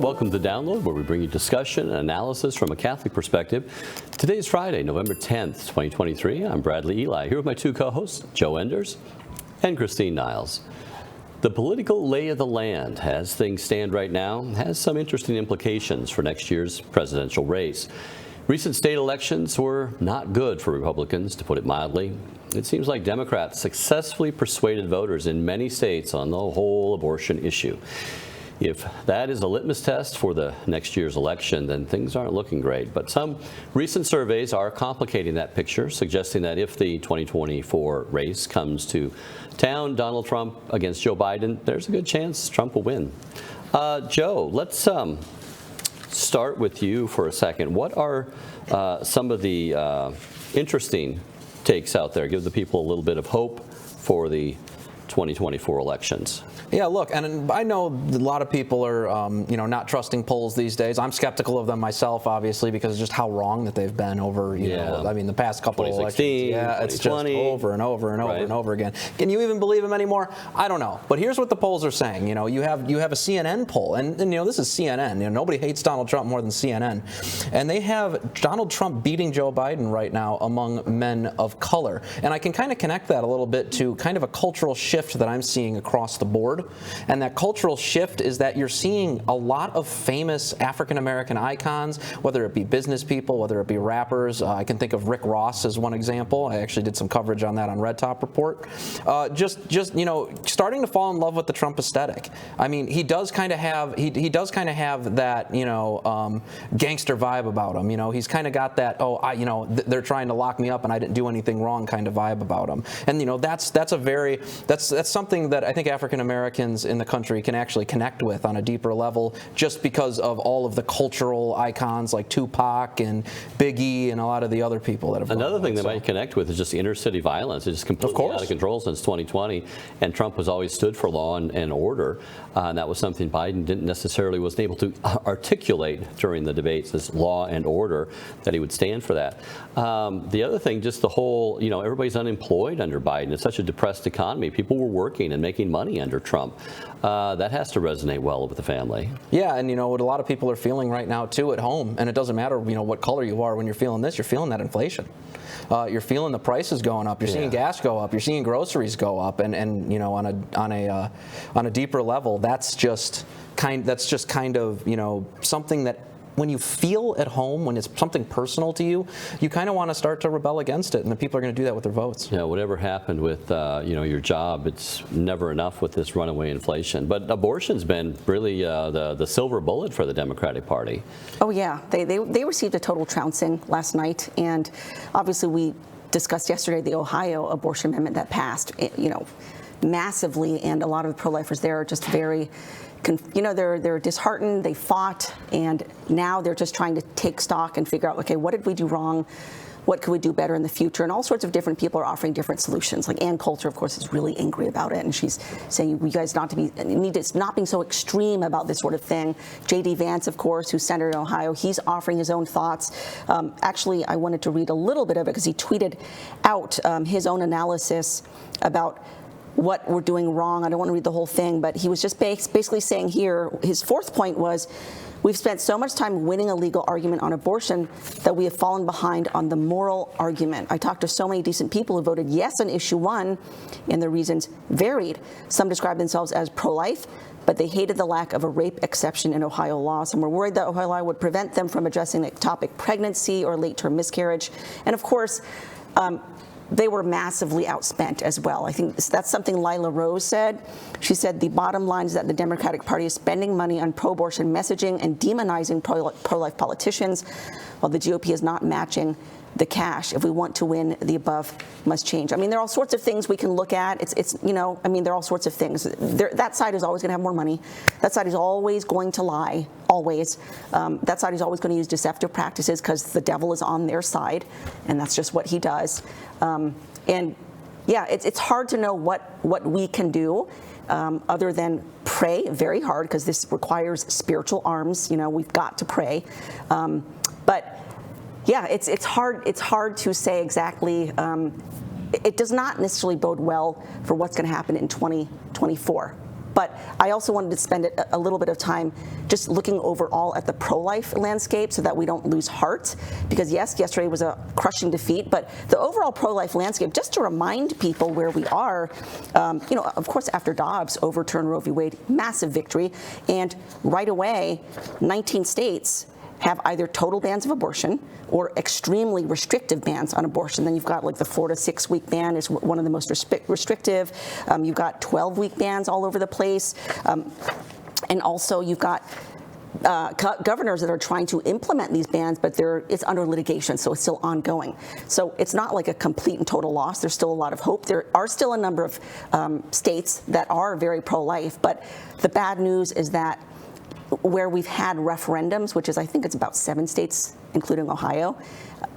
Welcome to The Download, where we bring you discussion and analysis from a Catholic perspective. Today is Friday, November 10th, 2023. I'm Bradley Eli, here with my two co-hosts, Joe Enders and Christine Niles. The political lay of the land, as things stand right now, has some interesting implications for next year's presidential race. Recent state elections were not good for Republicans, to put it mildly. It seems like Democrats successfully persuaded voters in many states on the whole abortion issue. If that is a litmus test for the next year's election, then things aren't looking great. But some recent surveys are complicating that picture, suggesting that if the 2024 race comes to town, Donald Trump against Joe Biden, there's a good chance Trump will win. Joe, let's start with you for a second. What are some of the interesting takes out there? Give the people a little bit of hope for the 2024 elections. Yeah, look, and I know a lot of people are, not trusting polls these days. I'm skeptical of them myself, obviously, because of just how wrong that they've been over, the past couple of elections. Yeah, it's just over and over and over and over again. Can you even believe them anymore? I don't know. But here's what the polls are saying. You have a CNN poll, and this is CNN. Nobody hates Donald Trump more than CNN, and they have Donald Trump beating Joe Biden right now among men of color. And I can kind of connect that a little bit to kind of a cultural shift that I'm seeing across the board. And that cultural shift is that you're seeing a lot of famous African-American icons, whether it be business people, whether it be rappers. I can think of Rick Ross as one example. I actually did some coverage on that on Red Top Report. Just starting to fall in love with the Trump aesthetic. I mean, he does kind of have that gangster vibe about him. He's kind of got that they're trying to lock me up and I didn't do anything wrong kind of vibe about him. And that's something that I think African Americans in the country can actually connect with on a deeper level, just because of all of the cultural icons like Tupac and Biggie and a lot of the other people that have. Another thing they might connect with is just inner city violence. It's just completely out of control since 2020, and Trump has always stood for law and order, and that was something Biden didn't necessarily was able to articulate during the debates, this law and order, that he would stand for that. The other thing, just the whole, everybody's unemployed under Biden. It's such a depressed economy. People were working and making money under Trump. That has to resonate well with the family. Yeah, and what a lot of people are feeling right now too at home, and it doesn't matter what color you are when you're feeling this, you're feeling that inflation. You're feeling the prices going up. You're seeing gas go up. You're seeing groceries go up, and on a deeper level, that's just kind of something that, when you feel at home, when it's something personal to you, you kind of want to start to rebel against it, and the people are going to do that with their votes. Yeah, whatever happened with your job, it's never enough with this runaway inflation. But abortion's been really the silver bullet for the Democratic Party. Oh yeah, they received a total trouncing last night, and obviously we discussed yesterday the Ohio abortion amendment that passed, massively, and a lot of the pro-lifers there are just very. They're disheartened, they fought, and now they're just trying to take stock and figure out, okay, what did we do wrong? What could we do better in the future? And all sorts of different people are offering different solutions. Like Ann Coulter, of course, is really angry about it, and she's saying you guys need to not being so extreme about this sort of thing. J.D. Vance, of course, who's senator in Ohio, he's offering his own thoughts. Actually, I wanted to read a little bit of it because he tweeted out his own analysis about what we're doing wrong. I don't want to read the whole thing, but he was just basically saying here, his fourth point was, we've spent so much time winning a legal argument on abortion that we have fallen behind on the moral argument. I talked to so many decent people who voted yes on issue 1, and their reasons varied. Some described themselves as pro-life, but they hated the lack of a rape exception in Ohio law. Some were worried that Ohio law would prevent them from addressing the topic pregnancy or late-term miscarriage. And of course, they were massively outspent as well. I think that's something Lila Rose said. She said the bottom line is that the Democratic Party is spending money on pro-abortion messaging and demonizing pro-life politicians, while the GOP is not matching the cash. If we want to win, the above must change. I mean, there are all sorts of things we can look at. There are all sorts of things. That side is always going to have more money. That side is always going to lie, always. That side is always going to use deceptive practices because the devil is on their side, and that's just what he does. It's hard to know what we can do other than pray very hard, because this requires spiritual arms. We've got to pray. But yeah, it's hard to say exactly. It does not necessarily bode well for what's going to happen in 2024. But I also wanted to spend a little bit of time just looking overall at the pro-life landscape so that we don't lose heart. Because yes, yesterday was a crushing defeat, but the overall pro-life landscape, just to remind people where we are, of course, after Dobbs overturned Roe v. Wade, massive victory, and right away, 19 states have either total bans of abortion or extremely restrictive bans on abortion. Then you've got like the 4 to 6 week ban is one of the most restrictive. You've got 12-week bans all over the place. And also you've got governors that are trying to implement these bans, but it's under litigation, so it's still ongoing. So it's not like a complete and total loss. There's still a lot of hope. There are still a number of states that are very pro-life, but the bad news is that where we've had referendums, which is I think it's about 7 states, including Ohio,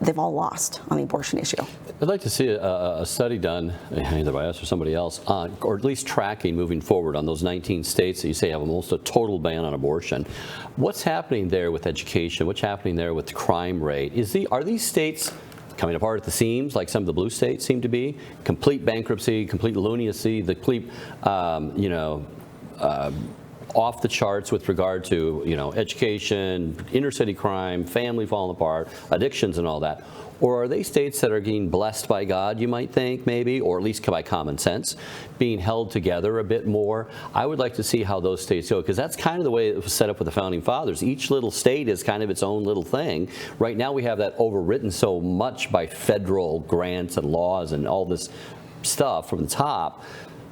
they've all lost on the abortion issue. I'd like to see a study done, either by us or somebody else, or at least tracking moving forward on those 19 states that you say have almost a total ban on abortion. What's happening there with education? What's happening there with the crime rate? Are these states coming apart at the seams, like some of the blue states seem to be? Complete bankruptcy, complete lunacy, the complete, off the charts with regard to, education, inner city crime, family falling apart, addictions and all that? Or are they states that are getting blessed by God, you might think, maybe, or at least by common sense, being held together a bit more? I would like to see how those states go, because that's kind of the way it was set up with the Founding Fathers. Each little state is kind of its own little thing. Right now we have that overwritten so much by federal grants and laws and all this stuff from the top.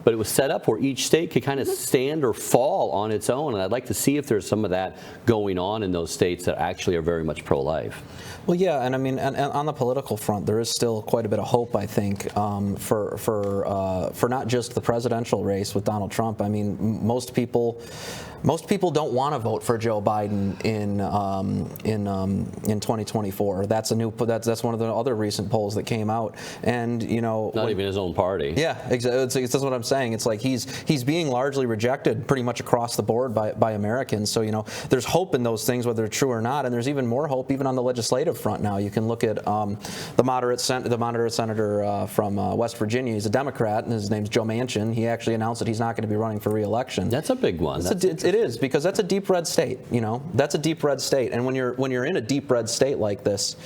But it was set up where each state could kind of stand or fall on its own, and I'd like to see if there's some of that going on in those states that actually are very much pro-life. Well, yeah, and I mean, and on the political front, there is still quite a bit of hope, I think, for not just the presidential race with Donald Trump. I mean, most people don't want to vote for Joe Biden in 2024. That's one of the other recent polls that came out, and not even his own party. Yeah, exactly. That's what I'm saying. It's like he's being largely rejected pretty much across the board by Americans. So there's hope in those things, whether it's true or not, and there's even more hope even on the legislative front now. You can look at the moderate senator from West Virginia. He's a Democrat, and his name's Joe Manchin. He actually announced that he's not going to be running for re-election. That's a big one. It is, because that's a deep red state. That's a deep red state, and when you're in a deep red state like this,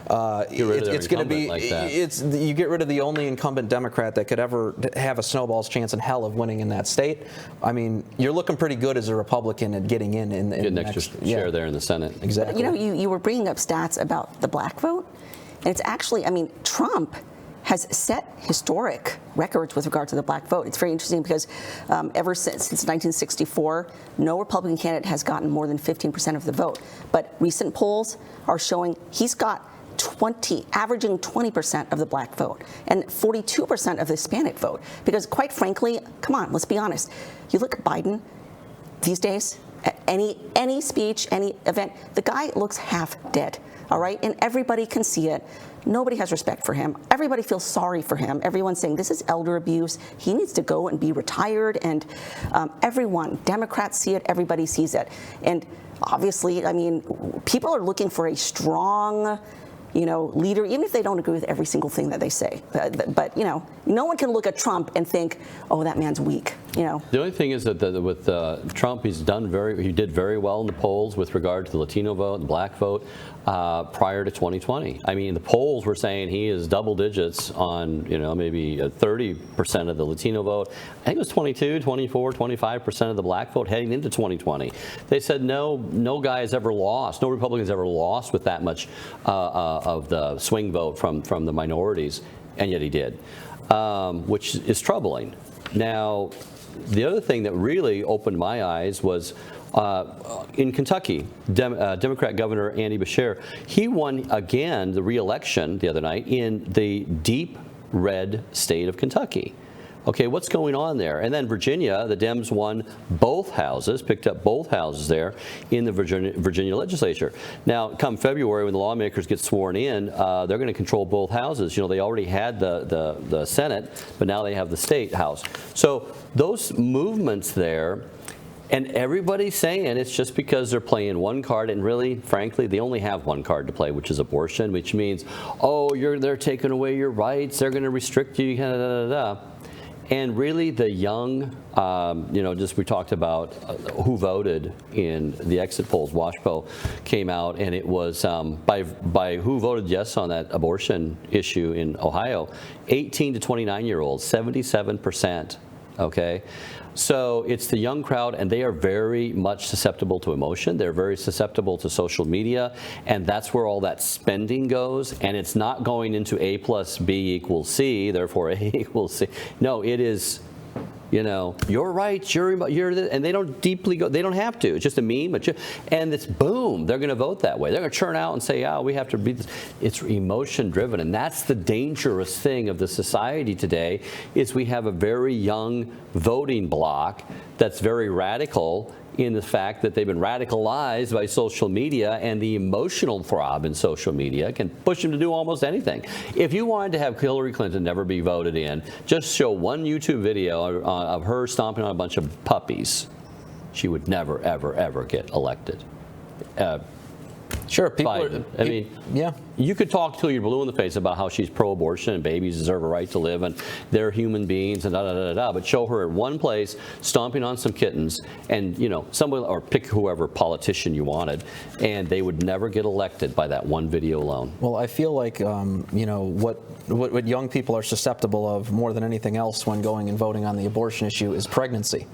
it's going to be you get rid of the only incumbent Democrat that could ever have a snowball's chance in hell of winning in that state. I mean, you're looking pretty good as a Republican at getting in get an extra share there in the Senate. Exactly. You were bringing up stats about the black vote, and it's actually, Trump has set historic records with regard to the black vote. It's very interesting because ever since 1964, no Republican candidate has gotten more than 15% of the vote. But recent polls are showing he's got averaging 20% of the black vote and 42% of the Hispanic vote. Because quite frankly, come on, let's be honest. You look at Biden these days, any speech, any event, the guy looks half dead, all right? And everybody can see it. Nobody has respect for him. Everybody feels sorry for him. Everyone's saying this is elder abuse. He needs to go and be retired. And everyone, Democrats see it, everybody sees it. And obviously, people are looking for a strong, leader, even if they don't agree with every single thing that they say. But no one can look at Trump and think, oh, that man's weak. The only thing is that with Trump, he did very well in the polls with regard to the Latino vote, the black vote, prior to 2020. The polls were saying he is double digits on, maybe 30% of the Latino vote. I think it was 22, 24, 25% of the black vote heading into 2020. They said no guy has ever lost, no Republican's ever lost with that much of the swing vote from the minorities, and yet he did, which is troubling. Now, the other thing that really opened my eyes was in Kentucky, Democrat Governor Andy Beshear, he won again the re-election the other night in the deep red state of Kentucky. Okay, what's going on there? And then Virginia, the Dems won both houses, picked up both houses there in the Virginia legislature. Now, come February, when the lawmakers get sworn in, they're going to control both houses. They already had the Senate, but now they have the state house. So those movements there, and everybody's saying it's just because they're playing one card, and really, frankly, they only have one card to play, which is abortion, which means, they're taking away your rights, they're going to restrict you, And really the young, just we talked about who voted in the exit polls. WashPo came out, and it was by who voted yes on that abortion issue in Ohio, 18 to 29-year-olds, 77%. Okay, so it's the young crowd, and they are very much susceptible to emotion. They're very susceptible to social media, and that's where all that spending goes. And it's not going into A plus B equals C, therefore A equals C. No, it is, you're right, you're this, and they don't deeply go. They don't have to. It's just a meme, and it's boom. They're going to vote that way. They're going to churn out and say, "Oh, we have to be." It's emotion driven, and that's the dangerous thing of the society today. Is we have a very young voting bloc that's very radical in the fact that they've been radicalized by social media, and the emotional throb in social media can push them to do almost anything. If you wanted to have Hillary Clinton never be voted in, just show one YouTube video of her stomping on a bunch of puppies. She would never, ever, ever get elected. Sure, people yeah. You could talk till you're blue in the face about how she's pro-abortion and babies deserve a right to live and they're human beings and da-da-da-da-da, but show her at one place stomping on some kittens and, somebody, or pick whoever politician you wanted, and they would never get elected by that one video alone. Well, I feel like, what young people are susceptible of more than anything else when going and voting on the abortion issue is pregnancy.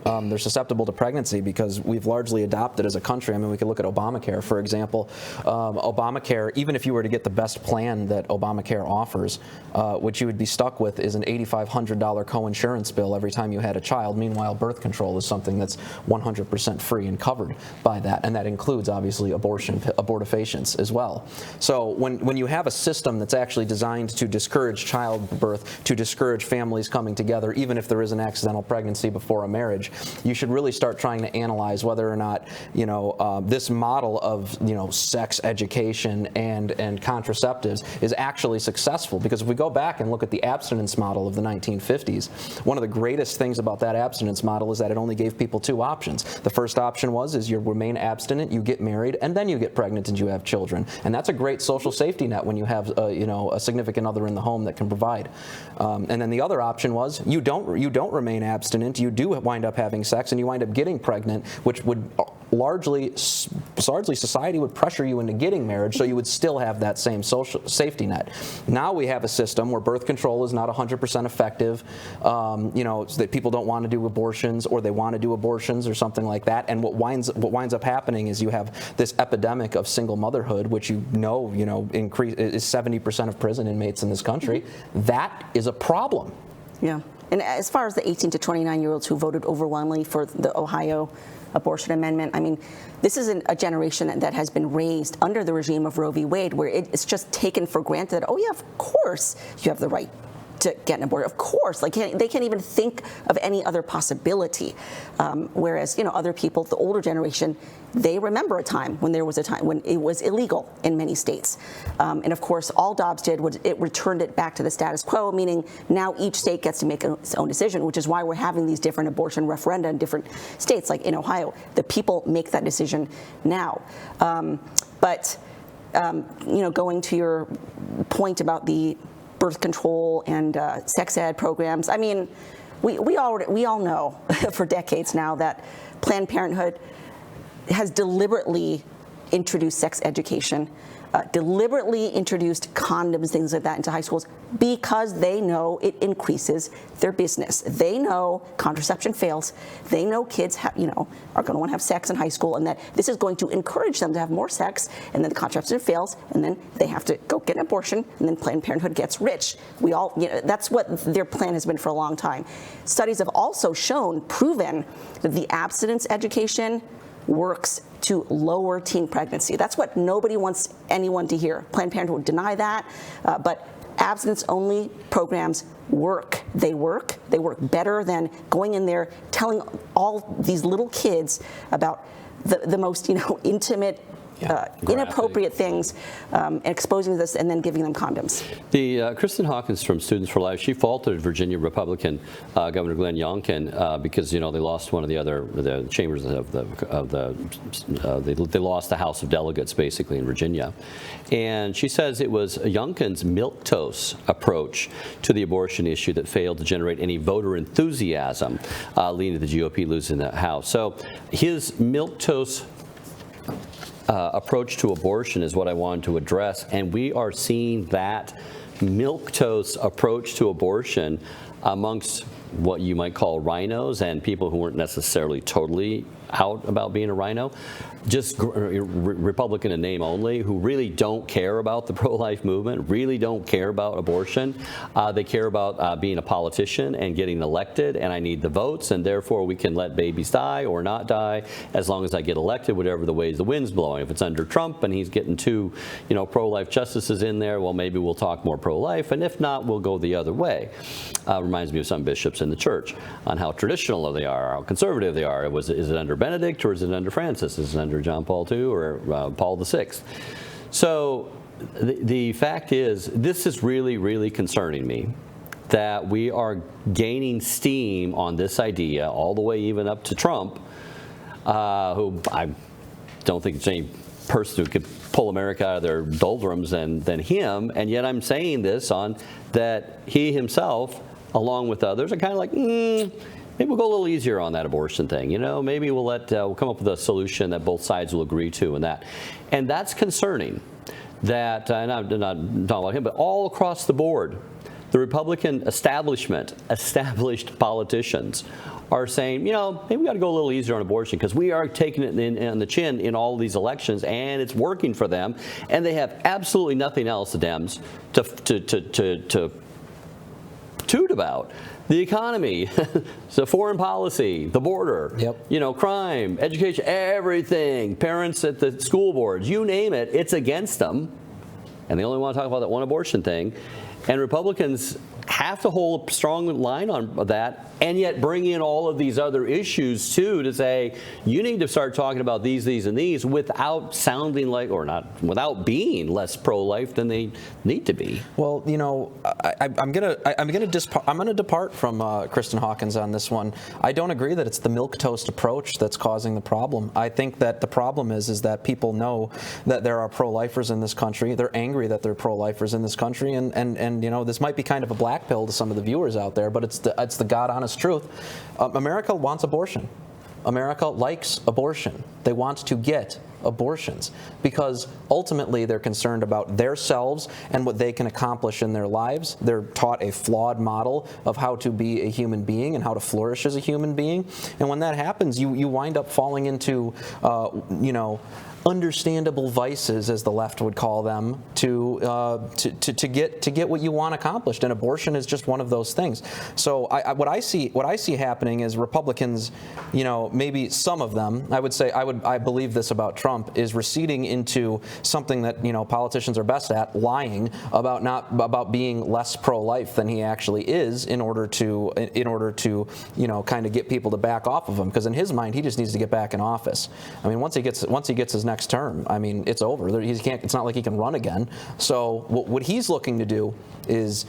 They're susceptible to pregnancy because we've largely adopted as a country. I mean, we could look at Obamacare, for example. Obamacare, even if you were to get the best plan that Obamacare offers, what you would be stuck with is an $8,500 co-insurance bill every time you had a child. Meanwhile, birth control is something that's 100% free and covered by that, and that includes, obviously, abortifacients as well. So when you have a system that's actually designed to discourage childbirth, to discourage families coming together, even if there is an accidental pregnancy before a marriage, you should really start trying to analyze whether or not, this model of, sex education and contraceptives is actually successful. Because if we go back and look at the abstinence model of the 1950s, one of the greatest things about that abstinence model is that it only gave people two options. The first option is you remain abstinent, you get married, and then you get pregnant and you have children. And that's a great social safety net when you have, a significant other in the home that can provide. And then the other option was you don't remain abstinent, you do wind up having sex, and you wind up getting pregnant, which would largely society would pressure you into getting marriage, so you would still have that same social safety net. Now we have a system where birth control is not 100% effective, so that people don't want to do abortions, or they want to do abortions or something like that. And what winds up happening is you have this epidemic of single motherhood, which is 70% of prison inmates in this country. That is a problem. Yeah. And as far as the 18 to 29-year-olds who voted overwhelmingly for the Ohio abortion amendment, I mean, this is a generation that has been raised under the regime of Roe v. Wade, where it's just taken for granted that, oh yeah, of course you have the right to get an abortion. Of course, like they can't even think of any other possibility. Whereas, other people, the older generation, they remember a time when there was a time when it was illegal in many states. And of course, all Dobbs did was it returned it back to the status quo, meaning now each state gets to make its own decision, which is why we're having these different abortion referenda in different states, like in Ohio. The people make that decision now. Going to your point about the birth control and sex ed programs. I mean, we all know for decades now that Planned Parenthood has deliberately introduced sex education, deliberately introduced condoms, things like that, into high schools because they know it increases their business. They know contraception fails. They know kids are going to want to have sex in high school, and that this is going to encourage them to have more sex, and then the contraception fails, and then they have to go get an abortion, and then Planned Parenthood gets rich. We all, that's what their plan has been for a long time. Studies have also proven that the abstinence education works to lower teen pregnancy. That's what nobody wants anyone to hear. Planned Parenthood would deny that, but abstinence-only programs work. They work better than going in there telling all these little kids about the most intimate inappropriate things, exposing this and then giving them condoms. The Kristen Hawkins from Students for Life, she faulted Virginia Republican Governor Glenn Youngkin because they lost one of the chambers of they lost the House of Delegates basically in Virginia, and she says it was Youngkin's milquetoast approach to the abortion issue that failed to generate any voter enthusiasm, leading to the GOP losing the House. So his milquetoast approach to abortion is what I wanted to address, and we are seeing that milquetoast approach to abortion amongst what you might call rhinos and people who weren't necessarily totally out about being a rhino, just Republican in name only, who really don't care about the pro-life movement, really don't care about abortion. They care about being a politician and getting elected, and I need the votes, and therefore we can let babies die or not die as long as I get elected, whatever the ways the wind's blowing. If it's under Trump and he's getting two, pro-life justices in there, well, maybe we'll talk more pro-life, and if not, we'll go the other way. Reminds me of some bishops in the church on how traditional they are, how conservative they are. Is it under Benedict or is it under Francis? Is it under John Paul II or Paul VI? So the fact is, this is really, really concerning me, that we are gaining steam on this idea all the way even up to Trump, who I don't think it's any person who could pull America out of their doldrums than him, and yet I'm saying this on that he himself, along with others, are kind of like, maybe we'll go a little easier on that abortion thing. Maybe we'll come up with a solution that both sides will agree to, and that's concerning. That, and I'm not talking about him, but all across the board, the Republican establishment, established politicians, are saying, maybe we got to go a little easier on abortion because we are taking it on the chin in all of these elections, and it's working for them, and they have absolutely nothing else, the Dems, to toot about. The economy, the foreign policy, the border, crime, education, everything, parents at the school boards, you name it, it's against them. And they only want to talk about that one abortion thing. And Republicans have to hold a strong line on that, and yet bring in all of these other issues too, to say you need to start talking about these, and these, without sounding like, or not, without being less pro-life than they need to be. Well, I'm gonna depart from Kristen Hawkins on this one. I don't agree that it's the milquetoast approach that's causing the problem. I think that the problem is that people know that there are pro-lifers in this country. They're angry that there are pro-lifers in this country, and this might be kind of a black pill to some of the viewers out there, but it's the God-honest truth. America wants abortion. America likes abortion. They want to get abortions because ultimately they're concerned about themselves and what they can accomplish in their lives. They're taught a flawed model of how to be a human being and how to flourish as a human being. And when that happens, you wind up falling into, understandable vices, as the left would call them, to get what you want accomplished, and abortion is just one of those things. So what I see happening is Republicans, maybe some of them, I believe this about Trump, is receding into something that politicians are best at, lying about being less pro-life than he actually is, in order to kind of get people to back off of him, because in his mind he just needs to get back in office. I mean, once he gets his next term, I mean, it's over. It's not like he can run again. So what he's looking to do is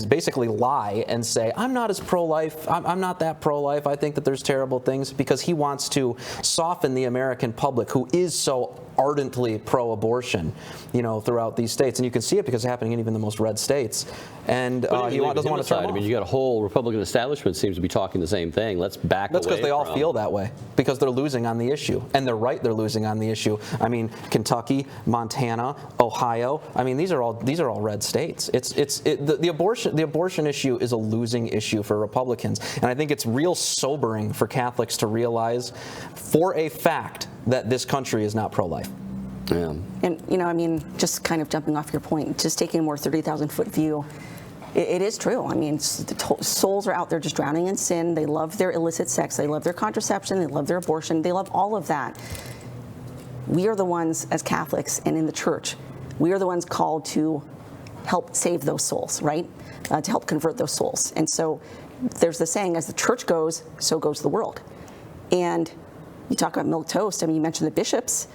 basically lie and say, I'm not as pro-life. I'm not that pro-life. I think that there's terrible things, because he wants to soften the American public, who is so ardently pro-abortion, throughout these states, and you can see it because it's happening in even the most red states. And he doesn't want to turn. I mean, you got a whole Republican establishment seems to be talking the same thing. Let's back away. That's because they all feel that way, because they're losing on the issue, and they're right. They're losing on the issue. I mean, Kentucky, Montana, Ohio. I mean, these are all red states. The abortion issue is a losing issue for Republicans, and I think it's real sobering for Catholics to realize, for a fact, that this country is not pro-life. Yeah. And just kind of jumping off your point, just taking a more 30,000-foot view, it is true. I mean, souls are out there just drowning in sin. They love their illicit sex. They love their contraception. They love their abortion. They love all of that. We are the ones, as Catholics and in the church, we are the ones called to help save those souls, right? To help convert those souls. And so there's the saying, as the church goes, so goes the world. And you talk about milquetoast. I mean, you mentioned the bishops.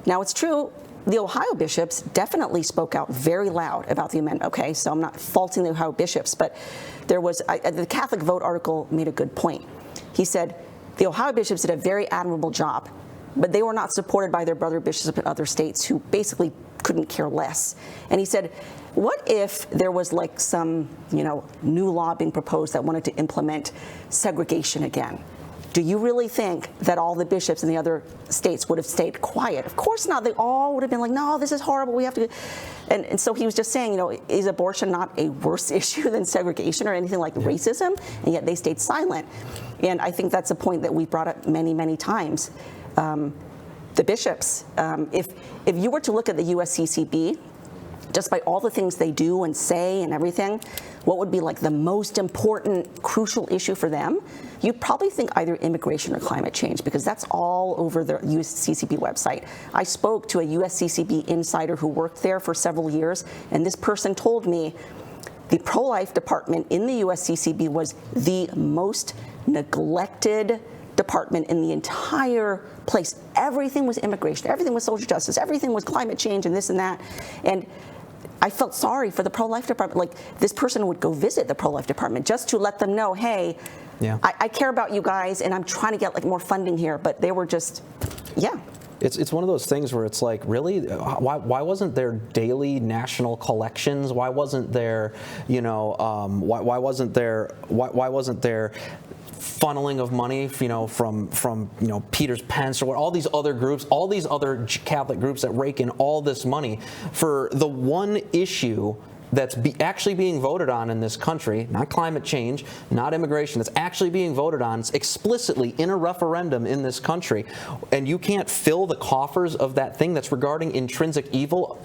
Now, it's true, the Ohio bishops definitely spoke out very loud about the amendment. Okay, so I'm not faulting the Ohio bishops, but there was the Catholic Vote article made a good point. He said the Ohio bishops did a very admirable job, but they were not supported by their brother bishops in other states who basically couldn't care less. And he said, what if there was like some, new law being proposed that wanted to implement segregation again? Do you really think that all the bishops in the other states would have stayed quiet? Of course not. They all would have been like, no, this is horrible. We have to. And so he was just saying, is abortion not a worse issue than segregation or anything like racism? And yet they stayed silent. And I think that's a point that we brought up many, many times. The bishops, if you were to look at the USCCB, just by all the things they do and say and everything, what would be like the most important, crucial issue for them? You'd probably think either immigration or climate change, because that's all over the USCCB website. I spoke to a USCCB insider who worked there for several years, and this person told me the pro-life department in the USCCB was the most neglected department in the entire place. Everything was immigration, everything was social justice, everything was climate change and this and that. And I felt sorry for the pro-life department. Like, this person would go visit the pro-life department just to let them know, hey, I care about you guys and I'm trying to get like more funding here. But they were just, It's one of those things where it's like, really, why wasn't there daily national collections? Why wasn't there, why wasn't there funneling of money, from Peter's Pence or all these other groups, all these other Catholic groups that rake in all this money for the one issue that's actually being voted on in this country, not climate change, not immigration, that's actually being voted on explicitly in a referendum in this country, and you can't fill the coffers of that thing that's regarding intrinsic evil.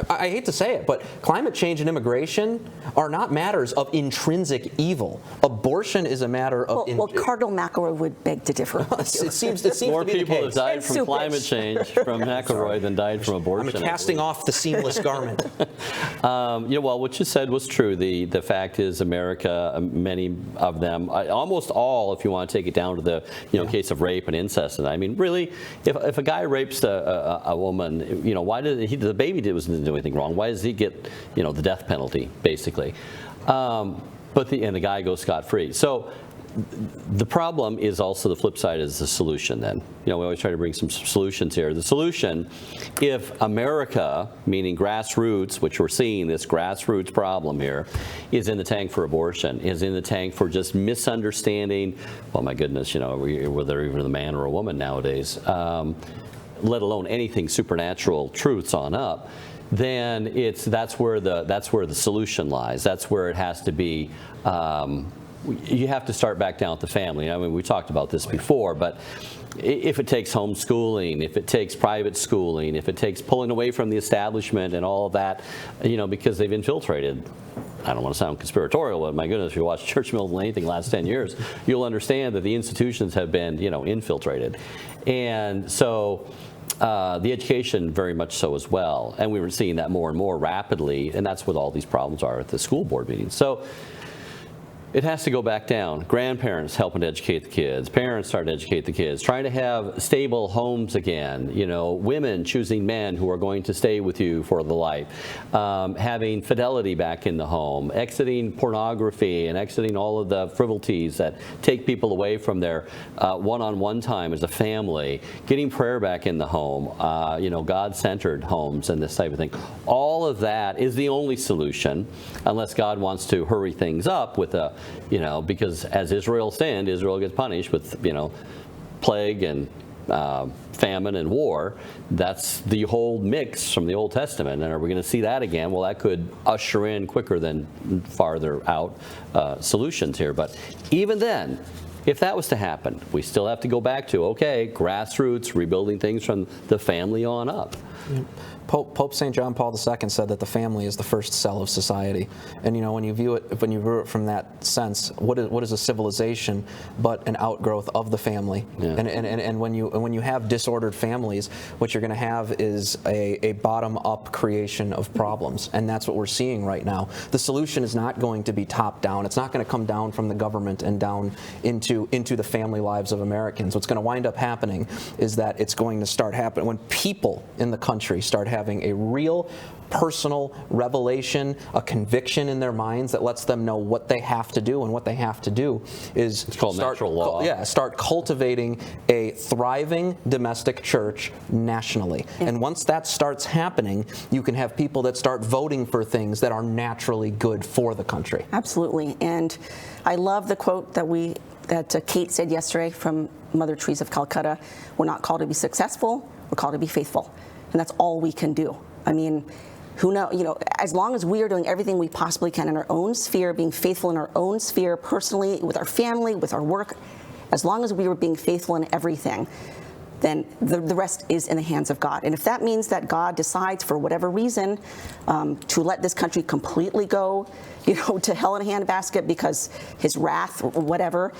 I hate to say it, but climate change and immigration are not matters of intrinsic evil. Abortion is a matter of... Well, Cardinal McElroy would beg to differ. it seems more to be people the have case. died from climate change from McElroy than died from abortion. I'm casting off the seamless garment. Well, what you said was true. The fact is, America, many of them, almost all, if you want to take it down to the case of rape and incest. And I mean, really, if a guy rapes a woman, why did the baby didn't do anything wrong? Why does he get the death penalty, basically? And the guy goes scot-free. So the problem is also the flip side is the solution then. We always try to bring some solutions here. The solution, if America, meaning grassroots, which we're seeing this grassroots problem here, is in the tank for abortion, is in the tank for just misunderstanding, well, my goodness, whether even a man or a woman nowadays, let alone anything supernatural truths on up, then that's where the solution lies. That's where it has to be. You have to start back down with the family. I mean, we talked about this before, but if it takes homeschooling, if it takes private schooling, if it takes pulling away from the establishment and all of that, because they've infiltrated. I don't want to sound conspiratorial, but my goodness, if you watch church militant anything the last 10 years, you'll understand that the institutions have been, infiltrated. And so the education very much so as well. And we were seeing that more and more rapidly, and that's what all these problems are at the school board meetings. So it has to go back down. Grandparents helping to educate the kids. Parents start to educate the kids. Trying to have stable homes again. Women choosing men who are going to stay with you for the life. Having fidelity back in the home. Exiting pornography and exiting all of the frivolities that take people away from their one-on-one time as a family. Getting prayer back in the home. God-centered homes and this type of thing. All of that is the only solution, unless God wants to hurry things up with a because as Israel sinned, Israel gets punished with, plague and famine and war. That's the whole mix from the Old Testament. And are we going to see that again? Well, that could usher in quicker than farther out solutions here. But even then, if that was to happen, we still have to go back to, okay, grassroots, rebuilding things from the family on up. Pope St. John Paul II said that the family is the first cell of society, and when you view it from that sense, what is a civilization but an outgrowth of the family? Yeah. And when you have disordered families, what you're going to have is a bottom-up creation of problems, and that's what we're seeing right now. The solution is not going to be top-down. It's not going to come down from the government and down into the family lives of Americans. What's going to wind up happening is that it's going to start happening when people in the country start having a real personal revelation, a conviction in their minds that lets them know what they have to do, and what they have to do is it's called natural law. Start cultivating a thriving domestic church nationally. Yeah. And once that starts happening, you can have people that start voting for things that are naturally good for the country. Absolutely. And I love the quote that Kate said yesterday from Mother Teresa of Calcutta. We're not called to be successful, we're called to be faithful. And that's all we can do. I mean, who knows, as long as we are doing everything we possibly can in our own sphere, being faithful in our own sphere personally, with our family, with our work, as long as we are being faithful in everything, then the rest is in the hands of God. And if that means that God decides for whatever reason to let this country completely go, to hell in a handbasket because his wrath or whatever,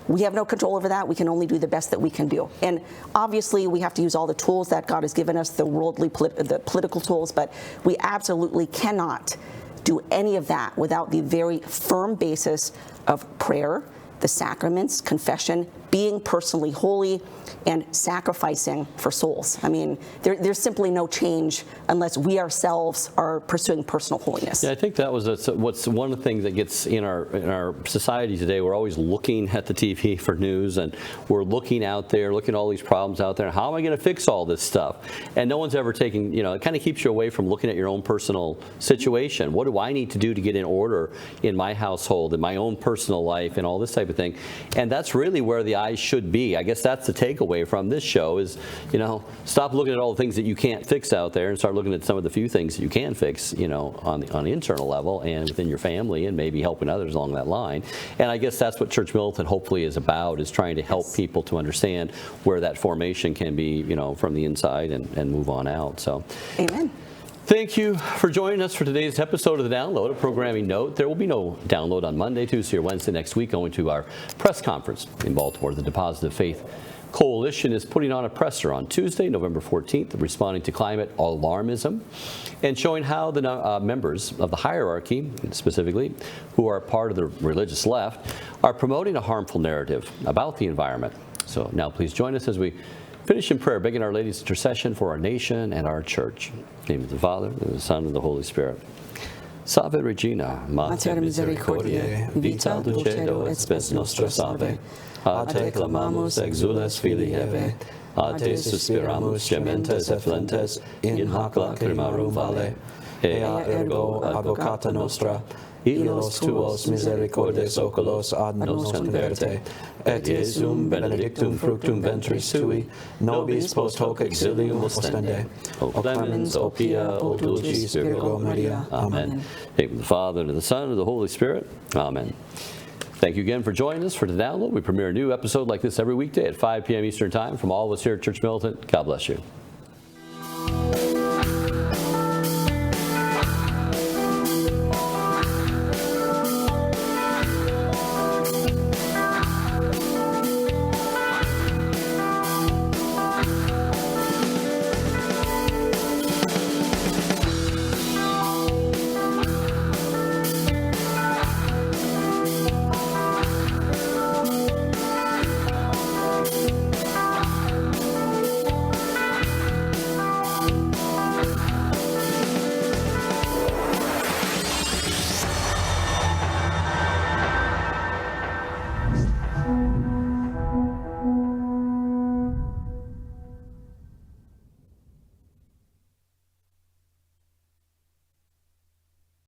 we have no control over that. We can only do the best that we can do. And obviously, we have to use all the tools that God has given us, the worldly, the political tools, but we absolutely cannot do any of that without the very firm basis of prayer, the sacraments, confession, being personally holy, and sacrificing for souls. I mean, there's simply no change unless we ourselves are pursuing personal holiness. Yeah, I think that was what's one of the things that gets in our society today. We're always looking at the TV for news, and we're looking out there, looking at all these problems out there. How am I going to fix all this stuff? And no one's ever taking, it kind of keeps you away from looking at your own personal situation. What do I need to do to get in order in my household, in my own personal life, and all this type of thing? And that's really where the eyes should be. I guess that's the takeaway from this show is, stop looking at all the things that you can't fix out there and start looking at some of the few things that you can fix, on the internal level and within your family, and maybe helping others along that line. And I guess that's what Church Militant hopefully is about, is trying to help people to understand where that formation can be, from the inside and move on out. So, amen. Thank you for joining us for today's episode of The Download. A programming note, there will be no download on Monday, Tuesday, or Wednesday next week, owing to our press conference in Baltimore. The Deposit of Faith Coalition is putting on a presser on Tuesday, November 14th, responding to climate alarmism and showing how the members of the hierarchy, specifically, who are part of the religious left, are promoting a harmful narrative about the environment. So now please join us as we finish in prayer, begging Our Lady's intercession for our nation and our church. In the name of the Father, and the Son, and the Holy Spirit. Salve Regina, Mater Misericordiae, vita dulcedo et spes nostra salve. A te clamamus exules filii Eve, a te suspiramus gementes efflentes, in hoc lacrimarum vale. Ea ergo advocata nostra, illos tuos misericordes oculos ad nos converte, et Iesum benedictum fructum ventris sui, nobis post hoc exilium ostende. O clemens, O pia, O dulcis Virgo Maria. Amen. In the name of the Father, and of the Son, and of the Holy Spirit. Amen. Thank you again for joining us for The Download. We premiere a new episode like this every weekday at 5 p.m. Eastern Time. From all of us here at Church Militant, God bless you.